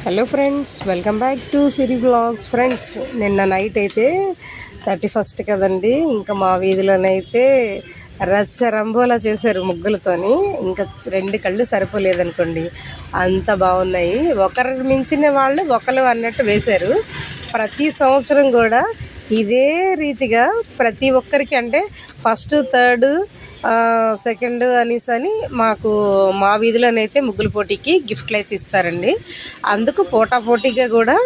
Hello friends, welcome back to Siri vlogs. Friends, నిన్న night అయితే 31st కదండి. ఇంకా మా వీధిలోనైతే రచ్చ రంబోలా చేశారు ముగ్గులతోని. ఇంకా 2 కళ్ళు సరిపోలేదనుకోండి, అంత బాగున్నాయి. ఒకరు మించిన వాళ్ళు ఒకరు అన్నట్టు వేశారు. ప్రతి సంవత్సరం కూడా ఇదే రీతిగా ప్రతి ఒక్కరికి, అంటే ఫస్ట్, థర్డ్, సెకండ్ అని మాకు మా వీధిలోనైతే ముగ్గుల పోటీకి గిఫ్ట్లు అయితే ఇస్తారండి. అందుకు పోటాపోటీగా కూడా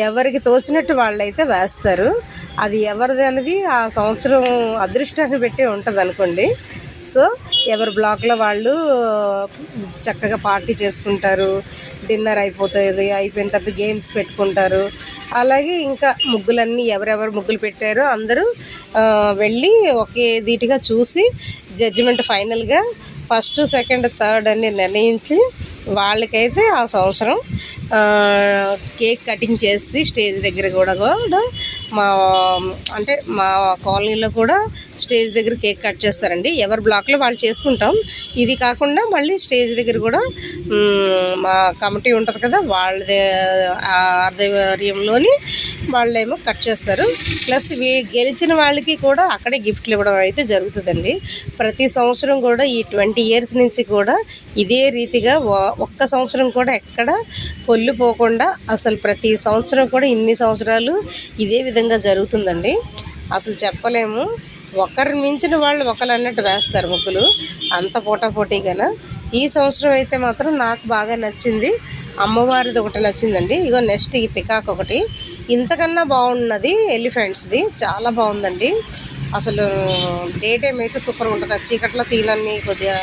ఎవరికి తోచినట్టు వాళ్ళైతే వేస్తారు. అది ఎవరిది అనేది ఆ సంవత్సరం అదృష్టాన్ని బట్టి ఉంటుంది అనుకోండి. సో ఎవరి బ్లాక్లో వాళ్ళు చక్కగా పార్టీ చేసుకుంటారు. డిన్నర్ అయిపోతుంది, అయిపోయిన తర్వాత గేమ్స్ పెట్టుకుంటారు. అలాగే ఇంకా ముగ్గులన్నీ ఎవరెవరు ముగ్గులు పెట్టారో అందరూ వెళ్ళి ఒకే ధీటుగా చూసి జడ్జిమెంట్ ఫైనల్గా ఫస్ట్, సెకండ్, థర్డ్ అని నిర్ణయించి వాళ్ళకైతే ఆ సంవత్సరం కేక్ కటింగ్ చేసి స్టేజ్ దగ్గర కూడా మా మా కాలనీలో కూడా స్టేజ్ దగ్గర కేక్ కట్ చేస్తారండి. ఎవరి బ్లాక్లో వాళ్ళు చేసుకుంటాం. ఇది కాకుండా మళ్ళీ స్టేజ్ దగ్గర కూడా మా కమిటీ ఉంటుంది కదా, వాళ్ళదే ఆధ్వర్యంలోని వాళ్ళేమో కట్ చేస్తారు. ప్లస్ గెలిచిన వాళ్ళకి కూడా అక్కడే గిఫ్ట్లు ఇవ్వడం అయితే జరుగుతుందండి. ప్రతి సంవత్సరం కూడా ఈ 20 years నుంచి కూడా ఇదే రీతిగా ఒక్క సంవత్సరం కూడా ఎక్కడ పొల్లు పోకుండా అసలు ప్రతి సంవత్సరం కూడా ఇన్ని సంవత్సరాలు ఇదే విధంగా జరుగుతుందండి. అసలు చెప్పలేము. ఒకరు మించిన వాళ్ళు ఒకరు అన్నట్టు వేస్తారు ముగ్గులు, అంత పోటాపోటీగాన. ఈ సంవత్సరం అయితే మాత్రం నాకు బాగా నచ్చింది. అమ్మవారిది ఒకటి నచ్చిందండి. ఇగో నెక్స్ట్ ఈ పికాక్ ఒకటి. ఇంతకన్నా బాగున్నది ఎలిఫెంట్స్ది, చాలా బాగుందండి. అసలు డే టైం అయితే సూపర్గా ఉంటుంది. ఆ చీకట్లో తీనన్ని కొద్దిగా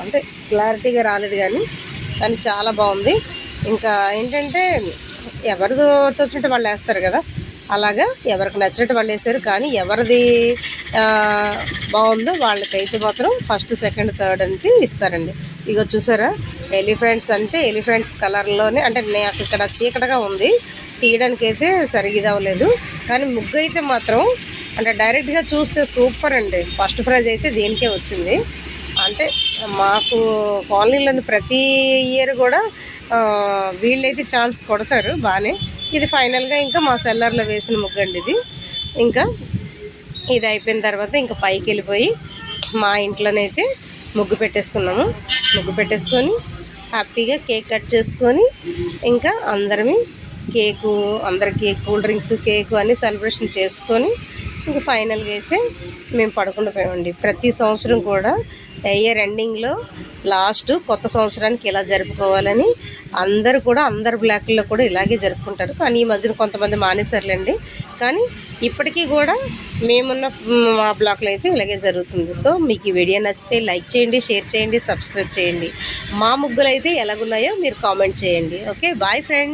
అంటే క్లారిటీగా రాలేదు, కానీ చాలా బాగుంది. ఇంకా ఏంటంటే ఎవరితో వచ్చినట్టు వాళ్ళు వేస్తారు కదా, అలాగా ఎవరికి నచ్చినట్టు వాళ్ళు వేసారు. కానీ ఎవరిది బాగుందో వాళ్ళకైతే మాత్రం ఫస్ట్, సెకండ్, థర్డ్ అంటే ఇస్తారండి. ఇక చూసారా, ఎలిఫెంట్స్ అంటే ఎలిఫెంట్స్ కలర్లోనే, అంటే నాకు ఇక్కడ చీకటగా ఉంది, తీయడానికి అయితే సరిగ్గా అవ్వలేదు. కానీ ముగ్గు అయితే మాత్రం అంటే డైరెక్ట్గా చూస్తే సూపర్ అండి. ఫస్ట్ ప్రైజ్ అయితే దీనికే వచ్చింది. అంటే మాకు కాలనీలోని ప్రతి ఇయర్ కూడా వీళ్ళైతే ఛాన్స్ కొడతారు బాగానే. ఇది ఫైనల్గా ఇంకా మా సెల్లర్లో వేసిన ముగ్గు అండి ఇది. ఇంకా ఇది అయిపోయిన తర్వాత ఇంకా పైకి వెళ్ళిపోయి మా ఇంట్లోనైతే ముగ్గు పెట్టేసుకున్నాము. ముగ్గు పెట్టేసుకొని హ్యాపీగా కేక్ కట్ చేసుకొని ఇంకా అందరికి కూల్ డ్రింక్స్, కేకు అన్నీ సెలబ్రేషన్ చేసుకొని ఇంకా ఫైనల్గా అయితే మేము పడుకుండిపోయామండి. ప్రతి సంవత్సరం కూడా ఇయర్ ఎండింగ్లో లాస్ట్ కొత్త సంవత్సరానికి ఇలా జరుపుకోవాలని అందరు బ్లాక్లో కూడా ఇలాగే జరుపుకుంటారు. కానీ ఈ మధ్యన కొంతమంది మానేశారులేండి. కానీ ఇప్పటికీ కూడా మేమున్న మా బ్లాక్లో అయితే ఇలాగే జరుగుతుంది. సో మీకు ఈ వీడియో నచ్చితే లైక్ చేయండి, షేర్ చేయండి, సబ్స్క్రైబ్ చేయండి. మా ముగ్గులు అయితే ఎలాగున్నాయో మీరు కామెంట్ చేయండి. Okay, bye friends.